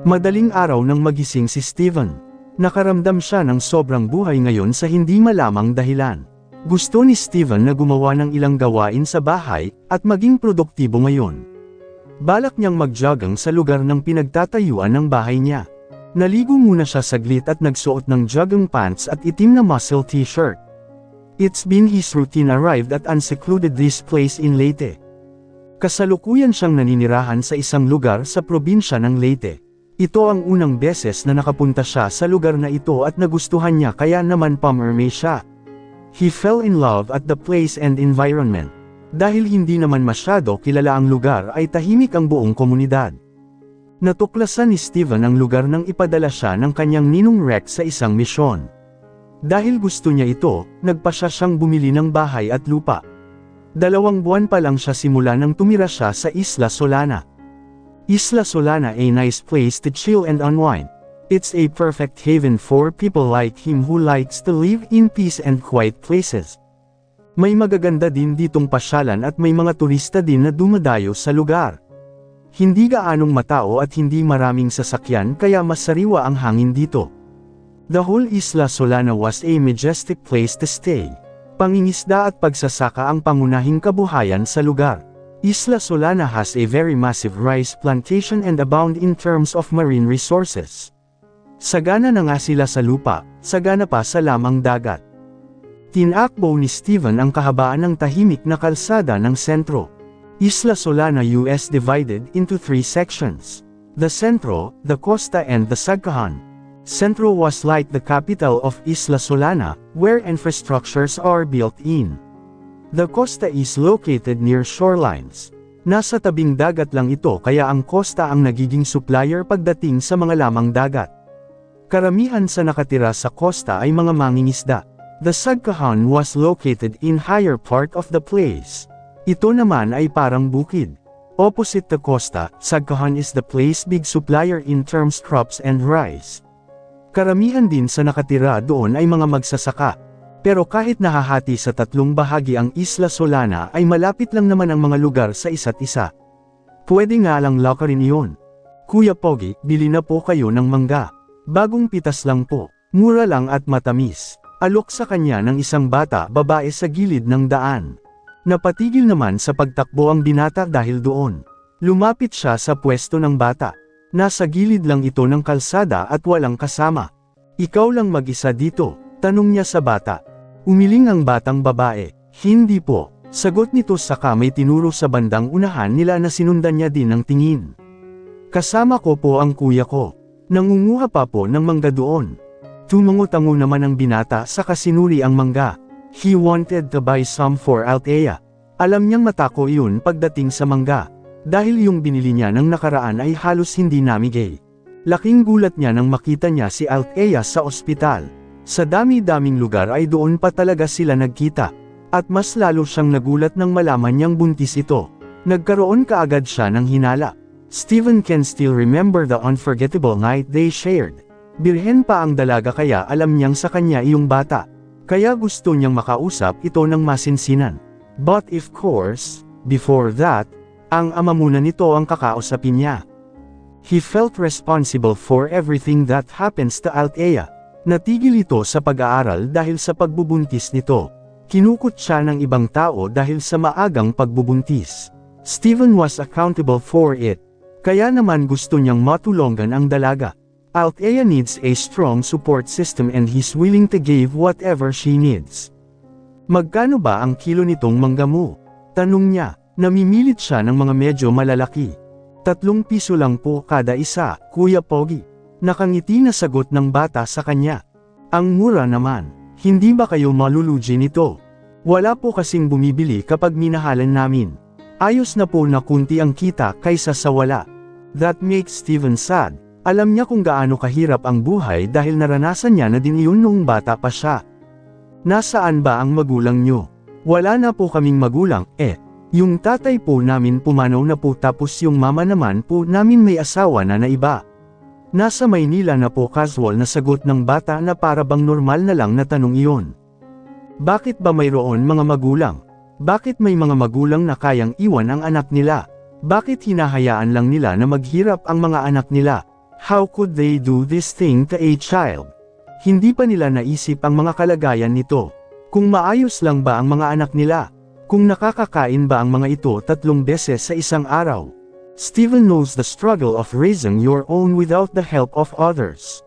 Madaling araw nang magising si Steven. Nakaramdam siya ng sobrang buhay ngayon sa hindi malamang dahilan. Gusto ni Steven na gumawa ng ilang gawain sa bahay, at maging produktibo ngayon. Balak niyang mag-jogging sa lugar ng pinagtatayuan ng bahay niya. Naligo muna siya saglit at nagsuot ng jogging pants at itim na muscle t-shirt. It's been his routine arrived at unsecluded this place in Leyte. Kasalukuyan siyang naninirahan sa isang lugar sa probinsya ng Leyte. Ito ang unang beses na nakapunta siya sa lugar na ito at nagustuhan niya kaya naman pumirme siya. He fell in love at the place and environment. Dahil hindi naman masyado kilala ang lugar ay tahimik ang buong komunidad. Natuklasan ni Steven ang lugar nang ipadala siya ng kanyang ninong Rex sa isang misyon. Dahil gusto niya ito, nagpasya siyang bumili ng bahay at lupa. 2 buwan pa lang siya simula nang tumira siya sa Isla Solana. Isla Solana, a nice place to chill and unwind. It's a perfect haven for people like him who likes to live in peace and quiet places. May magaganda din ditong pasyalan at may mga turista din na dumadayo sa lugar. Hindi gaanong matao at hindi maraming sasakyan kaya mas sariwa ang hangin dito. The whole Isla Solana was a majestic place to stay. Pangingisda at pagsasaka ang pangunahing kabuhayan sa lugar. Isla Solana has a very massive rice plantation and abound in terms of marine resources. Sagana na nga sila sa lupa, sagana pa sa lamang dagat. Tinakbo ni Steven ang kahabaan ng tahimik na kalsada ng sentro. Isla Solana US divided into 3 sections. The Centro, the Costa and the Sagkahan. Centro was like the capital of Isla Solana, where infrastructures are built in. The Costa is located near shorelines. Nasa tabing dagat lang ito kaya ang Costa ang nagiging supplier pagdating sa mga lamang dagat. Karamihan sa nakatira sa Costa ay mga mangingisda. The Sagkahan was located in higher part of the place. Ito naman ay parang bukid. Opposite the Costa, Sagkahan is the place big supplier in terms crops and rice. Karamihan din sa nakatira doon ay mga magsasaka. Pero kahit nahahati sa 3 bahagi ang Isla Solana ay malapit lang naman ang mga lugar sa isa't isa. Pwede nga lang lakarin iyon. Kuya Pogi, bili na po kayo ng mangga. Bagong pitas lang po, mura lang at matamis. Alok sa kanya ng isang bata babae sa gilid ng daan. Napatigil naman sa pagtakbo ang binata dahil doon. Lumapit siya sa pwesto ng bata. Nasa gilid lang ito ng kalsada at walang kasama. Ikaw lang mag-isa dito, tanong niya sa bata. Umiling ang batang babae. Hindi po. Sagot nito saka may tinuro sa bandang unahan nila na sinundan niya din ng tingin. Kasama ko po ang kuya ko. Nangunguha pa po ng mangga doon. Tumango-tango naman ang binata saka sinuri ang mangga. He wanted to buy some for Althea. Alam niyang matako iyon pagdating sa mangga. Dahil yung binili niya ng nakaraan ay halos hindi namigay. Laking gulat niya nang makita niya si Althea sa ospital. Sa dami-daming lugar ay doon pa talaga sila nagkita. At mas lalo siyang nagulat nang malaman niyang buntis ito. Nagkaroon kaagad siya ng hinala. Steven can still remember the unforgettable night they shared. Birhen pa ang dalaga kaya alam niyang sa kanya iyong bata. Kaya gusto niyang makausap ito ng masinsinan. But of course, before that, ang ama muna nito ang kakausapin niya. He felt responsible for everything that happens to Althea. Natigil ito sa pag-aaral dahil sa pagbubuntis nito. Kinukot siya ng ibang tao dahil sa maagang pagbubuntis. Steven was accountable for it. Kaya naman gusto niyang matulungan ang dalaga. Althea needs a strong support system and he's willing to give whatever she needs. Magkano ba ang kilo nitong mangga mo? Tanong niya. Namimilit siya ng mga medyo malalaki. 3 piso lang po kada isa, Kuya Pogi. Nakangiti na sagot ng bata sa kanya. Ang mura naman. Hindi ba kayo malulugi nito? Wala po kasing bumibili kapag minahalan namin. Ayos na po na kunti ang kita kaysa sa wala. That makes Steven sad. Alam niya kung gaano kahirap ang buhay dahil naranasan niya na din iyon noong bata pa siya. Nasaan ba ang magulang niyo? Wala na po kaming magulang, Yung tatay po namin pumanaw na po tapos yung mama naman po namin may asawa na iba. Nasa Maynila na po, casual na sagot ng bata na para bang normal na lang na tanong iyon. Bakit ba mayroon mga magulang? Bakit may mga magulang na kayang iwan ang anak nila? Bakit hinahayaan lang nila na maghirap ang mga anak nila? How could they do this thing to a child? Hindi pa nila naisip ang mga kalagayan nito. Kung maayos lang ba ang mga anak nila? Kung nakakakain ba ang mga ito 3 beses sa isang araw? Steven knows the struggle of raising your own without the help of others.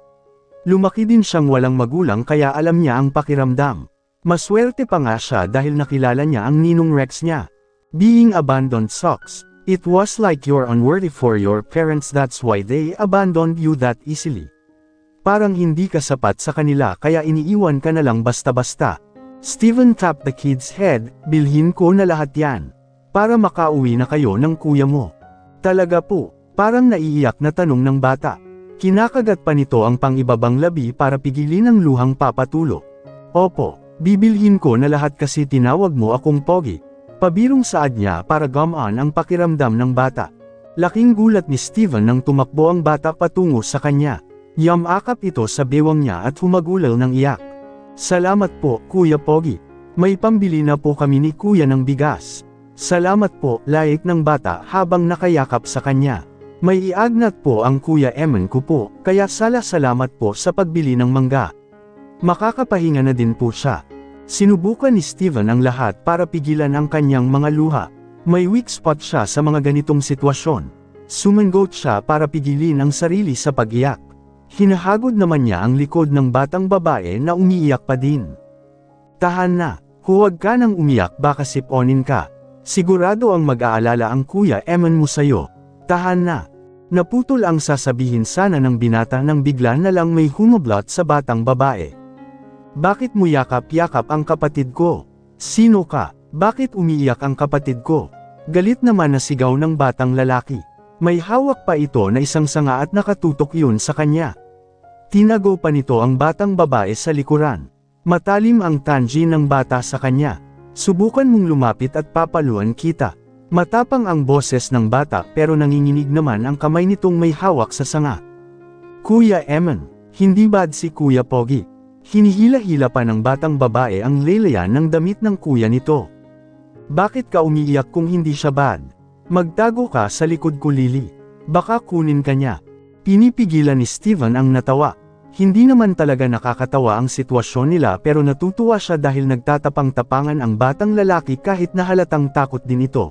Lumaki din siyang walang magulang kaya alam niya ang pakiramdam. Maswerte pa nga siya dahil nakilala niya ang ninong Rex niya. Being abandoned sucks. It was like you're unworthy for your parents, that's why they abandoned you that easily. Parang hindi ka sapat sa kanila kaya iniiwan ka na lang basta-basta. Steven tapped the kid's head, bilhin ko na lahat yan. Para makauwi na kayo ng kuya mo. Talaga po, parang naiiyak na tanong ng bata. Kinakagat pa nito ang pangibabang labi para pigilin ang luhang papatulo. Opo, bibilhin ko na lahat kasi tinawag mo akong pogi. Pabirong saad niya para gumaan ang pakiramdam ng bata. Laking gulat ni Steven nang tumakbo ang bata patungo sa kanya. Yamakap ito sa bewang niya at humagulal ng iyak. Salamat po, Kuya Pogi. May pambili na po kami ni Kuya ng bigas. Salamat po, layik ng bata habang nakayakap sa kanya. May iagnat po ang Kuya Eman ko po, kaya salamat po sa pagbili ng mangga. Makakapahinga na din po siya. Sinubukan ni Steven ang lahat para pigilan ang kanyang mga luha. May weak spot siya sa mga ganitong sitwasyon. Sumangot siya para pigilin ang sarili sa pag-iyak. Hinahagod naman niya ang likod ng batang babae na umiiyak pa din. Tahan na, huwag ka nang umiyak baka siponin ka. Sigurado ang mag-aalala ang Kuya Eman mo sayo. Tahan na. Naputol ang sasabihin sana ng binata nang bigla na lang may humablot sa batang babae. Bakit mo yakap-yakap ang kapatid ko? Sino ka? Bakit umiiyak ang kapatid ko? Galit naman na sigaw ng batang lalaki. May hawak pa ito na isang sanga at nakatutok yun sa kanya. Tinago pa nito ang batang babae sa likuran. Matalim ang tangi ng bata sa kanya. Subukan mong lumapit at papaluan kita. Matapang ang boses ng bata pero nanginginig naman ang kamay nitong may hawak sa sanga. Kuya Eman, hindi bad si Kuya Pogi. Hinihila-hila pa ng batang babae ang lelayan ng damit ng kuya nito. Bakit ka umiiyak kung hindi siya bad? Magtago ka sa likod ko, Lily. Baka kunin ka niya. Pinipigilan ni Steven ang natawa. Hindi naman talaga nakakatawa ang sitwasyon nila pero natutuwa siya dahil nagtatapang-tapangan ang batang lalaki kahit na halatang takot din ito.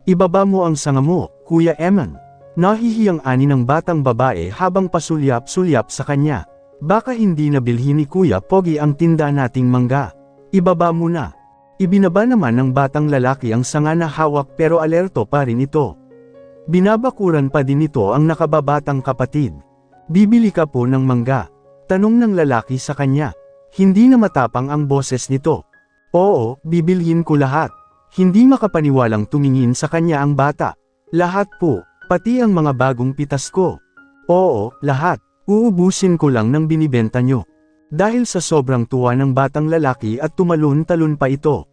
Ibaba mo ang sanga mo, Kuya Eman. Nahihiyang ani ng batang babae habang pasulyap-sulyap sa kanya. Baka hindi nabilhin ni Kuya Pogi ang tinda nating mangga. Ibaba mo na. Ibinaba naman ng batang lalaki ang sanga na hawak pero alerto pa rin ito. Binabakuran pa din ito ang nakababatang kapatid. Bibili ka po ng mangga? Tanong ng lalaki sa kanya. Hindi na matapang ang boses nito. Oo, bibilhin ko lahat. Hindi makapaniwalang tumingin sa kanya ang bata. Lahat po, pati ang mga bagong pitas ko. Oo, lahat. Uubusin ko lang ng binibenta nyo. Dahil sa sobrang tuwa ng batang lalaki at tumalon-talon pa ito.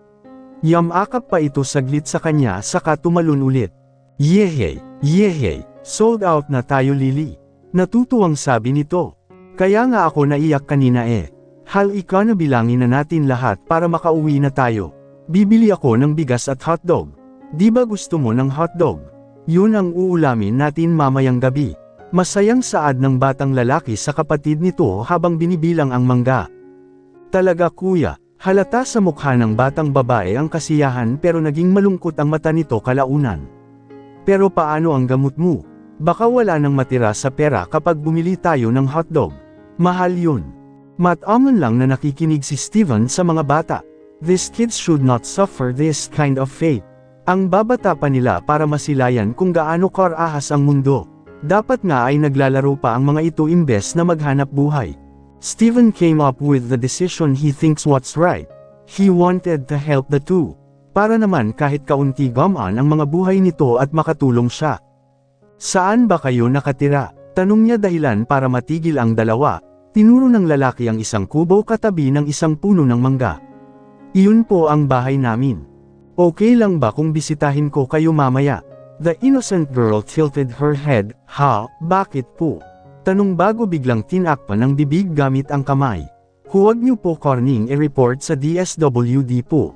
Yamakap pa ito saglit sa kanya saka tumalon ulit. Yehey, yehey, sold out na tayo, Lily. Natutuwang sabi nito. Kaya nga ako naiyak kanina eh. Hal ika na bilangin na natin lahat para makauwi na tayo. Bibili ako ng bigas at hotdog. Di ba gusto mo ng hotdog? Yun ang uulamin natin mamayang gabi. Masayang saad ng batang lalaki sa kapatid nito habang binibilang ang mangga. Talaga kuya, halata sa mukha ng batang babae ang kasiyahan pero naging malungkot ang mata nito kalaunan. Pero paano ang gamot mo? Baka wala nang matira sa pera kapag bumili tayo ng hotdog. Mahal yun. Mataman lang na nakikinig si Steven sa mga bata. These kids should not suffer this kind of fate. Ang babata pa nila para masilayan kung gaano karahas ang mundo. Dapat nga ay naglalaro pa ang mga ito imbes na maghanap buhay. Steven came up with the decision he thinks what's right. He wanted to help the two. Para naman kahit kaunti gumaan ang mga buhay nito at makatulong siya. Saan ba kayo nakatira? Tanong niya dahilan para matigil ang dalawa. Tinuro ng lalaki ang isang kubo katabi ng isang puno ng mangga. Iyon po ang bahay namin. Okay lang ba kung bisitahin ko kayo mamaya? The innocent girl tilted her head. Ha, bakit po? Tanong bago biglang tinakpan ng bibig gamit ang kamay. Huwag niyo po Corning i-report sa DSWD po.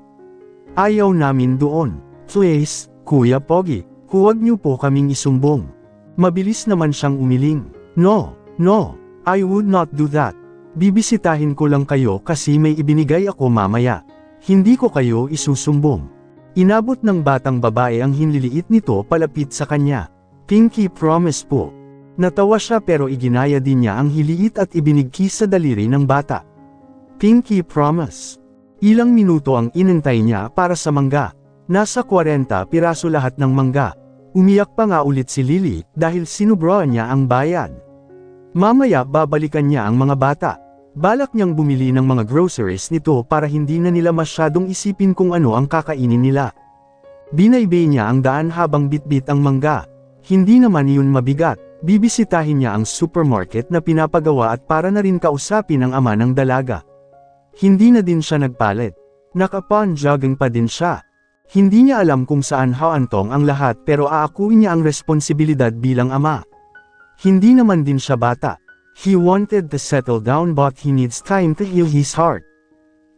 Ayaw namin doon. Please, Kuya Pogi, huwag niyo po kaming isumbong. Mabilis naman siyang umiling. No, no, I would not do that. Bibisitahin ko lang kayo kasi may ibinigay ako mamaya. Hindi ko kayo isusumbong. Inabot ng batang babae ang hinliliit nito palapit sa kanya. Pinky promise po. Natawa siya pero iginaya din niya ang hiliit at ibinigkis sa daliri ng bata. Pinky promise. Ilang minuto ang inantay niya para sa mangga. Nasa 40 piraso lahat ng mangga. Umiyak pa nga ulit si Lily dahil sinubrahan niya ang bayad. Mamaya babalikan niya ang mga bata. Balak niyang bumili ng mga groceries nito para hindi na nila masyadong isipin kung ano ang kakainin nila. Binaybay niya ang daan habang bitbit ang mangga. Hindi naman iyon mabigat. Bibisitahin niya ang supermarket na pinapagawa at para na rin kausapin ang ama ng dalaga. Hindi na din siya nagpalit. Nakapon-jogging pa din siya. Hindi niya alam kung saan haantong ang lahat pero aakuin niya ang responsibilidad bilang ama. Hindi naman din siya bata. He wanted to settle down but he needs time to heal his heart.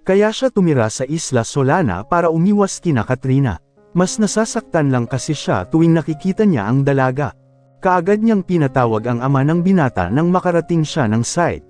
Kaya siya tumira sa Isla Solana para umiwas kina Katrina. Mas nasasaktan lang kasi siya tuwing nakikita niya ang dalaga. Kaagad niyang pinatawag ang ama ng binata nang makarating siya ng site.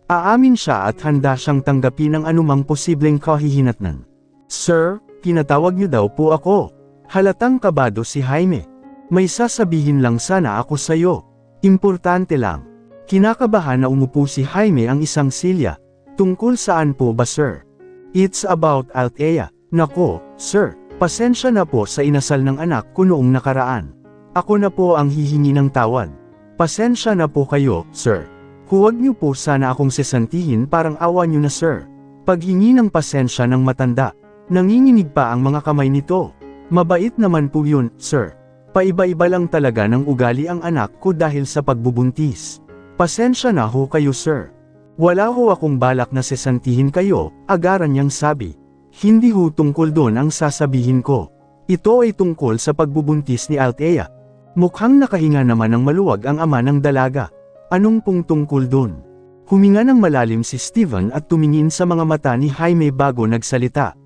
Aamin siya at handa siyang tanggapin ang anumang posibleng kahihinatnan. Sir, pinatawag niyo daw po ako. Halatang kabado si Jaime. May sasabihin lang sana ako sayo. Importante lang. Kinakabahan na umupo si Jaime ang isang silya. Tungkol saan po ba sir? It's about Althea. Nako, sir, pasensya na po sa inasal ng anak ko noong nakaraan. Ako na po ang hihingi ng tawad. Pasensya na po kayo, sir. Huwag niyo po sana akong sesantihin parang awa niyo na sir. Paghingi ng pasensya ng matanda. Nanginginig pa ang mga kamay nito. Mabait naman po yun, sir. Paiba-iba lang talaga ng ugali ang anak ko dahil sa pagbubuntis. Pasensya na ho kayo sir. Wala ho akong balak na sesantihin kayo, agaran niyang sabi. Hindi ho tungkol doon ang sasabihin ko. Ito ay tungkol sa pagbubuntis ni Althea. Mukhang nakahinga naman ng maluwag ang ama ng dalaga. Anong pong tungkol doon? Huminga ng malalim si Steven at tumingin sa mga mata ni Jaime bago nagsalita.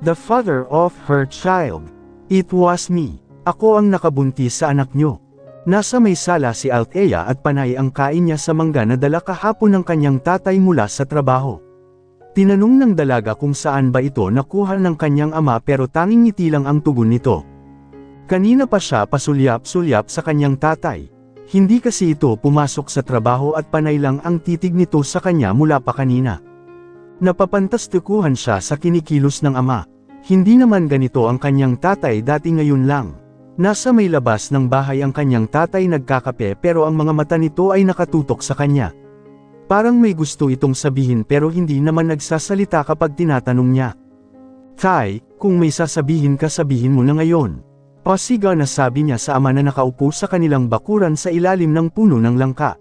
The father of her child. It was me. Ako ang nakabuntis sa anak nyo. Nasa may sala si Althea at panay ang kain niya sa mangga na dala kahapon ng kanyang tatay mula sa trabaho. Tinanong ng dalaga kung saan ba ito nakuha ng kanyang ama pero tanging ngiti lang ang tugon nito. Kanina pa siya pasulyap-sulyap sa kanyang tatay. Hindi kasi ito pumasok sa trabaho at panay lang ang titig nito sa kanya mula pa kanina. Napapantastukuhan siya sa kinikilos ng ama. Hindi naman ganito ang kanyang tatay dati ngayon lang. Nasa may labas ng bahay ang kanyang tatay nagkakape pero ang mga mata nito ay nakatutok sa kanya. Parang may gusto itong sabihin pero hindi naman nagsasalita kapag tinatanong niya. Tay, kung may sasabihin ka sabihin mo na ngayon. Pasigaw na sabi niya sa ama na nakaupo sa kanilang bakuran sa ilalim ng puno ng langka.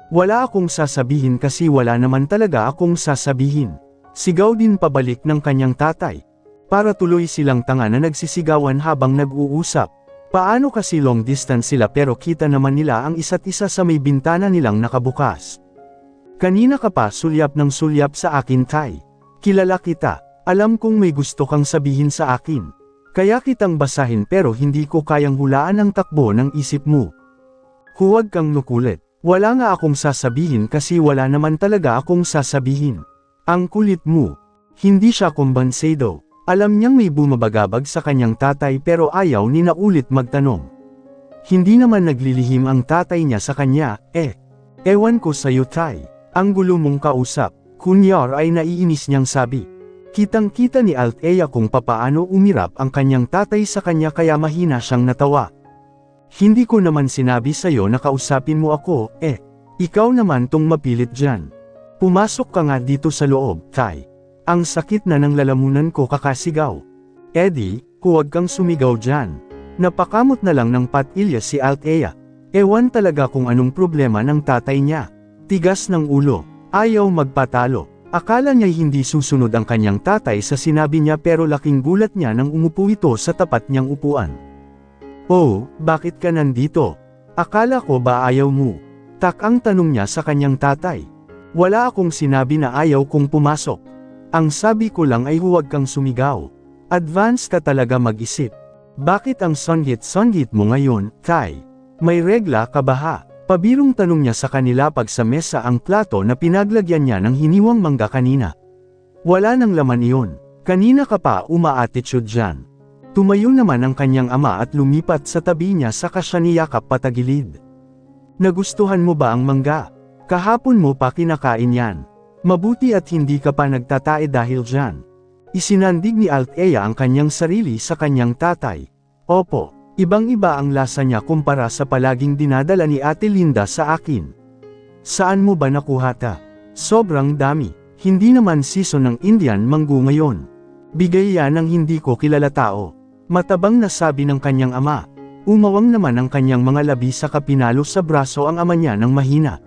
Wala akong sasabihin kasi wala naman talaga akong sasabihin. Sigaw din pabalik ng kanyang tatay. Para tuloy silang tanga na nagsisigawan habang nag-uusap. Paano kasi long distance sila pero kita naman nila ang isa't isa sa may bintana nilang nakabukas. Kanina ka pa sulyap ng sulyap sa akin tay. Kilala kita, alam kong may gusto kang sabihin sa akin. Kaya kitang basahin pero hindi ko kayang hulaan ang takbo ng isip mo. Huwag kang nukulit. Wala nga akong sasabihin kasi wala naman talaga akong sasabihin. Ang kulit mo. Hindi siya kumbensado. Alam niyang may bumabagabag sa kanyang tatay pero ayaw ni na ulit magtanong. Hindi naman naglilihim ang tatay niya sa kanya, ewan ko sa'yo tay. Ang gulo mong kausap. Kunyar ay naiinis niyang sabi. Kitang-kita ni Althea kung papaano umirap ang kanyang tatay sa kanya kaya mahina siyang natawa. Hindi ko naman sinabi sa'yo na kausapin mo ako, ikaw naman tong mapilit dyan. Pumasok ka nga dito sa loob, tay. Ang sakit na ng lalamunan ko kakasigaw. Eddie, huwag kang sumigaw dyan. Napakamot na lang ng patilya si Althea. Ewan talaga kung anong problema ng tatay niya. Tigas ng ulo, ayaw magpatalo. Akala niya'y hindi susunod ang kanyang tatay sa sinabi niya pero laking gulat niya nang umupo ito sa tapat niyang upuan. Oh, bakit ka nandito? Akala ko ba ayaw mo? Tak ang tanong niya sa kanyang tatay. Wala akong sinabi na ayaw kong pumasok. Ang sabi ko lang ay huwag kang sumigaw. Advance ka talaga mag-isip. Bakit ang songgit-songgit mo ngayon, tay? May regla ka ba ha? Pabirong tanong niya sa kanila pag sa mesa ang plato na pinaglagyan niya ng hiniwang mangga kanina. Wala nang laman iyon. Kanina ka pa uma-attitude dyan. Tumayo naman ang kanyang ama at lumipat sa tabi niya saka siya niyakap patagilid. Nagustuhan mo ba ang mangga? Kahapon mo pa kinakain yan. Mabuti at hindi ka pa nagtatae dahil dyan. Isinandig ni Althea ang kanyang sarili sa kanyang tatay. Opo, ibang-iba ang lasa niya kumpara sa palaging dinadala ni Ate Linda sa akin. Saan mo ba nakuha ta? Sobrang dami. Hindi naman season ng Indian manggo ngayon. Bigay yan ng hindi ko kilala tao. Matabang na sabi ng kanyang ama. Umawang naman ang kanyang mga labi sa kapinalo sa braso ang ama niya ng mahina.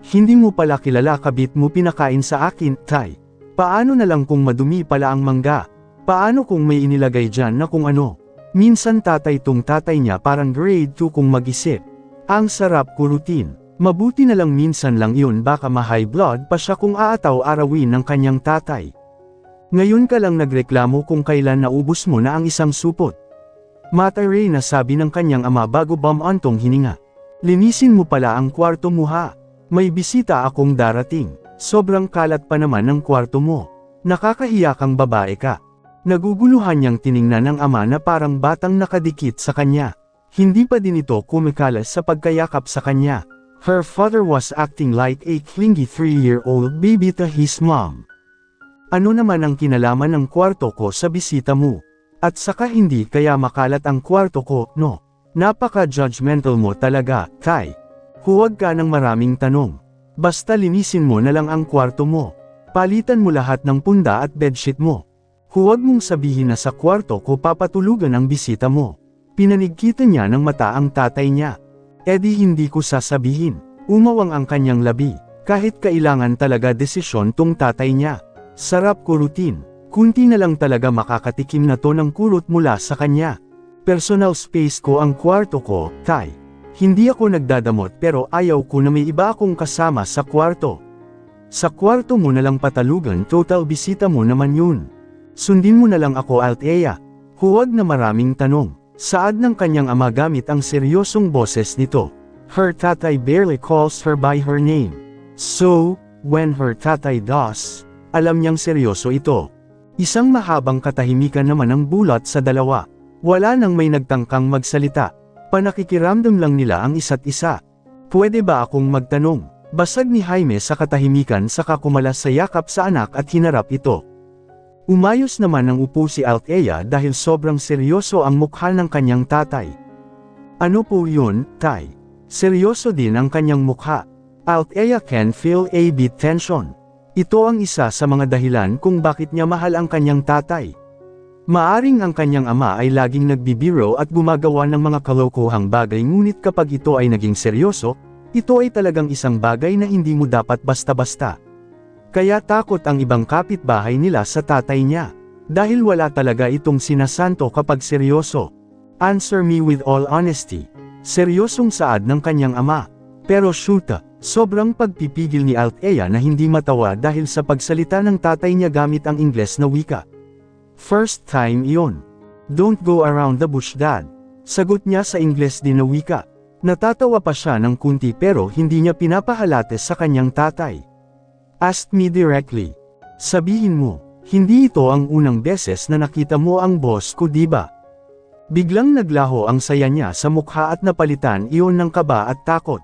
Hindi mo pala kilala kabit mo pinakain sa akin, Tay. Paano na lang kung madumi pala ang mangga? Paano kung may inilagay dyan na kung ano? Minsan tatay tong tatay niya parang grade 2 kung mag-isip. Ang sarap kurutin. Mabuti na lang minsan lang yun baka ma-high blood pa siya kung aataw-arawin ng kanyang tatay. Ngayon ka lang nagreklamo kung kailan naubos mo na ang isang supot. Mataray na sabi ng kanyang ama bago bumantong hininga. Linisin mo pala ang kwarto mo ha. May bisita akong darating. Sobrang kalat pa naman ng kwarto mo. Nakakahiya kang babae ka. Naguguluhan niyang tiningnan ng ama na parang batang nakadikit sa kanya. Hindi pa din ito kumikalas sa pagkayakap sa kanya. Her father was acting like a clingy 3-year-old baby to his mom. Ano naman ang kinalaman ng kwarto ko sa bisita mo? At saka hindi kaya makalat ang kwarto ko, no? Napaka-judgmental mo talaga, Tay. Huwag ka ng maraming tanong. Basta linisin mo na lang ang kwarto mo. Palitan mo lahat ng punda at bedsheet mo. Huwag mong sabihin na sa kwarto ko papatulugan ang bisita mo. Pinanigkita niya ng mata ang tatay niya. Di hindi ko sasabihin. Umawang ang kanyang labi. Kahit kailangan talaga desisyon tong tatay niya. Sarap kurutin. Kunti na lang talaga makakatikim na to ng kulot mula sa kanya. Personal space ko ang kwarto ko, Tay. Hindi ako nagdadamot pero ayaw ko na may iba akong kasama sa kwarto. Sa kwarto mo na lang patalugan, total bisita mo naman yun. Sundin mo na lang ako, Althea. Huwag na maraming tanong. Saad ng kanyang ama gamit ang seryosong boses nito. Her tatay barely calls her by her name. So, when her tatay does, alam niyang seryoso ito. Isang mahabang katahimikan naman ang bulat sa dalawa. Wala nang may nagtangkang magsalita. Panakikiramdam lang nila ang isa't isa. Pwede ba akong magtanong? Basag ni Jaime sa katahimikan saka kumalas sa yakap sa anak at hinarap ito. Umayos naman ang upo si Althea dahil sobrang seryoso ang mukha ng kanyang tatay. Ano po yun, Tay? Seryoso din ang kanyang mukha. Althea can feel a bit tension. Ito ang isa sa mga dahilan kung bakit niya mahal ang kanyang tatay. Maaring ang kanyang ama ay laging nagbibiro at gumagawa ng mga kalokohang bagay ngunit kapag ito ay naging seryoso, ito ay talagang isang bagay na hindi mo dapat basta-basta. Kaya takot ang ibang kapitbahay nila sa tatay niya. Dahil wala talaga itong sinasanto kapag seryoso. Answer me with all honesty. Seryosong saad ng kanyang ama. Pero shoota. Sobrang pagpipigil ni Althea na hindi matawa dahil sa pagsalita ng tatay niya gamit ang Ingles na wika. First time iyon. Don't go around the bush, Dad. Sagot niya sa Ingles din na wika. Natatawa pa siya ng kunti pero hindi niya pinapahalate sa kanyang tatay. Ask me directly. Sabihin mo, hindi ito ang unang beses na nakita mo ang boss ko, diba? Biglang naglaho ang saya niya sa mukha at napalitan iyon ng kaba at takot.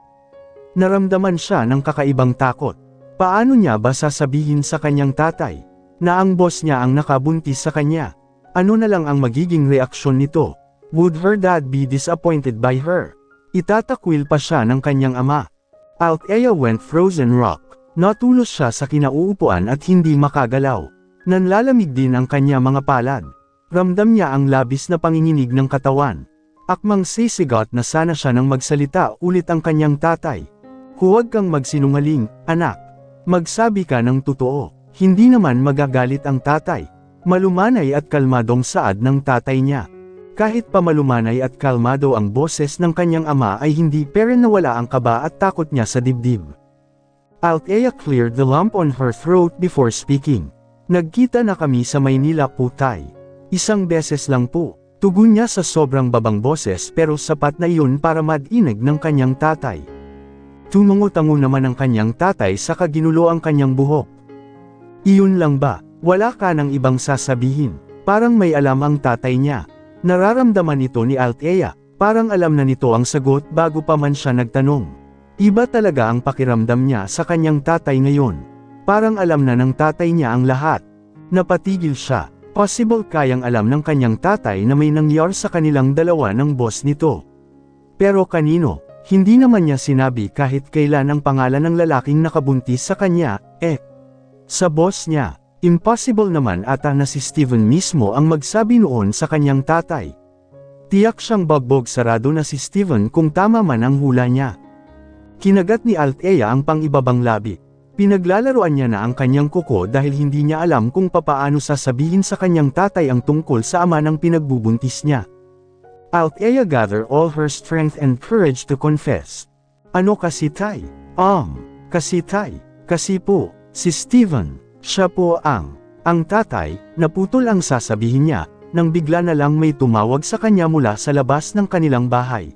Naramdaman siya ng kakaibang takot. Paano niya ba sasabihin sa kanyang tatay na ang boss niya ang nakabuntis sa kanya? Ano na lang ang magiging reaksyon nito? Would her dad be disappointed by her? Itatakwil pa siya ng kanyang ama. Althea went frozen rock. Natulos siya sa kinauupuan at hindi makagalaw. Nanlalamig din ang kanya mga palad. Ramdam niya ang labis na panginginig ng katawan. Akmang sisigot na sana siya nang magsalita ulit ang kanyang tatay. Huwag kang magsinungaling, anak. Magsabi ka ng totoo. Hindi naman magagalit ang tatay. Malumanay at kalmadong saad ng tatay niya. Kahit pa malumanay at kalmado ang boses ng kanyang ama ay hindi pero nawala ang kaba at takot niya sa dibdib. Althea cleared the lump on her throat before speaking. Nagkita na kami sa Maynila po, Tay. Isang beses lang po. Tugon niya sa sobrang babang boses pero sapat na iyon para madinig ng kanyang tatay. Tumungo-tango naman ang kanyang tatay sa kaginulo ang kanyang buhok. Iyon lang ba? Wala ka ng ibang sasabihin. Parang may alam ang tatay niya. Nararamdaman ito ni Althea, parang alam na nito ang sagot bago pa man siya nagtanong. Iba talaga ang pakiramdam niya sa kanyang tatay ngayon. Parang alam na ng tatay niya ang lahat. Napatigil siya. Possible kayang alam ng kanyang tatay na may nangyari sa kanilang dalawa ng boss nito. Pero kanino? Hindi naman niya sinabi kahit kailan ang pangalan ng lalaking nakabuntis sa kanya, sa boss niya. Impossible naman ata na si Steven mismo ang magsabi noon sa kanyang tatay. Tiyak siyang bagbog sarado na si Steven kung tama man ang hula niya. Kinagat ni Althea ang pang-ibabang labi. Pinaglalaroan niya na ang kanyang kuko dahil hindi niya alam kung papaano sasabihin sa kanyang tatay ang tungkol sa ama ng pinagbubuntis niya. Althea gathered all her strength and courage to confess. Ano kasi tay? Kasi tay, kasi po, si Steven, siya po ang tatay, naputol ang sasabihin niya, nang bigla na lang may tumawag sa kanya mula sa labas ng kanilang bahay.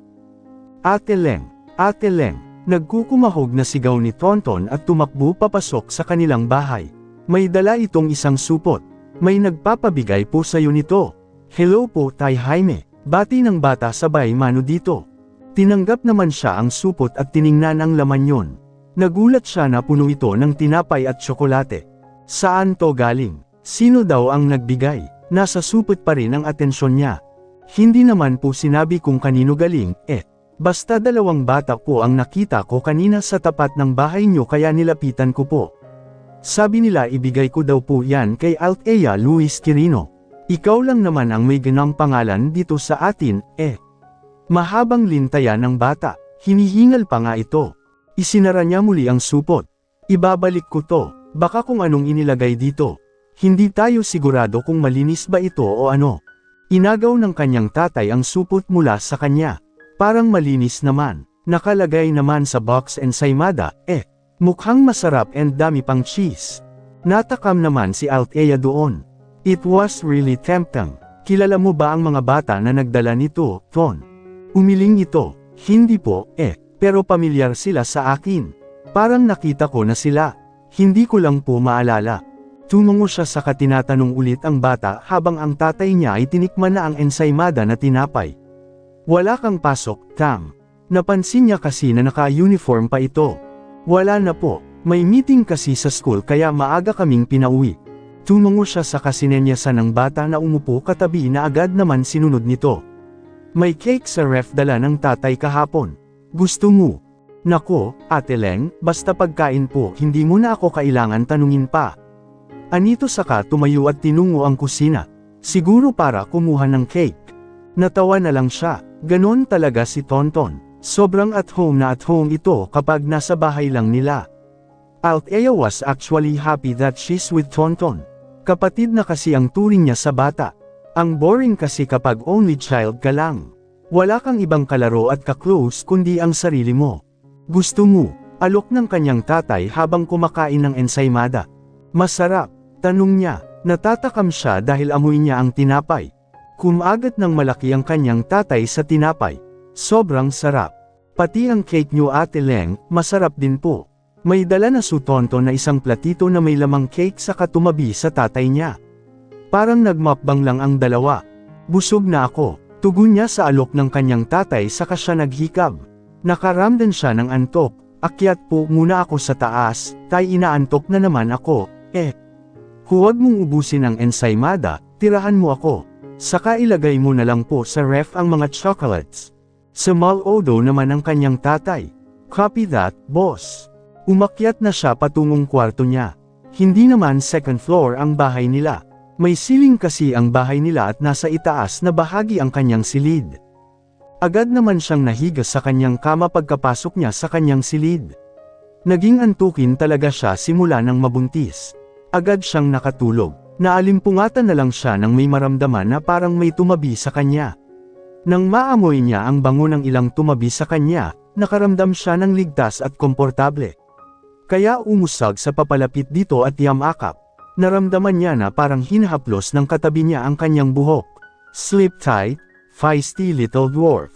Ate Leng, nagkukumahog na sigaw ni Tonton at tumakbo papasok sa kanilang bahay. May dala itong isang supot. May nagpapabigay po sa iyo nito. Hello po Tay Jaime, bati ng bata sabay mano dito. Tinanggap naman siya ang supot at tiningnan ang laman yon. Nagulat siya na puno ito ng tinapay at tsokolate. Saan to galing? Sino daw ang nagbigay? Nasa supot pa rin ang atensyon niya. Hindi naman po sinabi kung kanino galing, basta dalawang bata po ang nakita ko kanina sa tapat ng bahay nyo kaya nilapitan ko po. Sabi nila ibigay ko daw po yan kay Althea Luis Quirino. Ikaw lang naman ang may ganang pangalan dito sa atin, Mahabang lintayan ng bata, hinihingal pa nga ito. Isinara niya muli ang supot. Ibabalik ko to, baka kung anong inilagay dito. Hindi tayo sigurado kung malinis ba ito o ano. Inagaw ng kanyang tatay ang supot mula sa kanya. Parang malinis naman, nakalagay naman sa box ensaymada, mukhang masarap and dami pang cheese. Natakam naman si Althea doon. It was really tempting. Kilala mo ba ang mga bata na nagdala nito, Ton? Umiling ito, hindi po, pero pamilyar sila sa akin. Parang nakita ko na sila, hindi ko lang po maalala. Tumungo siya sa tinatanong ulit ang bata habang ang tatay niya ay tinikman na ang ensaymada na tinapay. Wala kang pasok, Tam. Napansin niya kasi na naka-uniform pa ito. Wala na po, may meeting kasi sa school kaya maaga kaming pinauwi. Tumungo siya sa kasinenyasan ng bata na umupo katabi na agad naman sinunod nito. May cake sa ref dala ng tatay kahapon. Gusto mo? Nako, Ate Leng, basta pagkain po, hindi mo na ako kailangan tanungin pa. Anito saka tumayo at tinungo ang kusina. Siguro para kumuha ng cake. Natawa na lang siya. Ganon talaga si Tonton. Sobrang at home ito kapag nasa bahay lang nila. Althea was actually happy that she's with Tonton. Kapatid na kasi ang turing niya sa bata. Ang boring kasi kapag only child ka lang. Wala kang ibang kalaro at ka-close kundi ang sarili mo. Gusto mo? Alok ng kanyang tatay habang kumakain ng ensaymada. Masarap, tanong niya. Natatakam siya dahil amoy niya ang tinapay. Kumagat ng malaki ang kanyang tatay sa tinapay. Sobrang sarap. Pati ang cake niyo Ate Leng, masarap din po. May dala na si Tonton na isang platito na may lamang cake sa katumabi sa tatay niya. Parang nagmapbang lang ang dalawa. Busog na ako. Tugon niya sa alok ng kanyang tatay saka siya naghikab. Nakaramdam siya ng antok. Akyat po muna ako sa taas, tay inaantok na naman ako, Huwag mong ubusin ang ensaymada, tirahan mo ako. Saka ilagay mo na lang po sa ref ang mga chocolates. Sa maloodo naman ang kanyang tatay. Copy that, boss. Umakyat na siya patungong kwarto niya. Hindi naman second floor ang bahay nila. May ceiling kasi ang bahay nila at nasa itaas na bahagi ang kanyang silid. Agad naman siyang nahiga sa kanyang kama pagkapasok niya sa kanyang silid. Naging antukin talaga siya simula nang mabuntis. Agad siyang nakatulog. Naalimpungatan na lang siya nang may maramdaman na parang may tumabi sa kanya. Nang maamoy niya ang bango ng ilang tumabi sa kanya, nakaramdam siya ng ligtas at komportable. Kaya umusag sa papalapit dito at yamakap. Naramdaman niya na parang hinahaplos ng katabi niya ang kanyang buhok. Sleep tight, feisty little dwarf.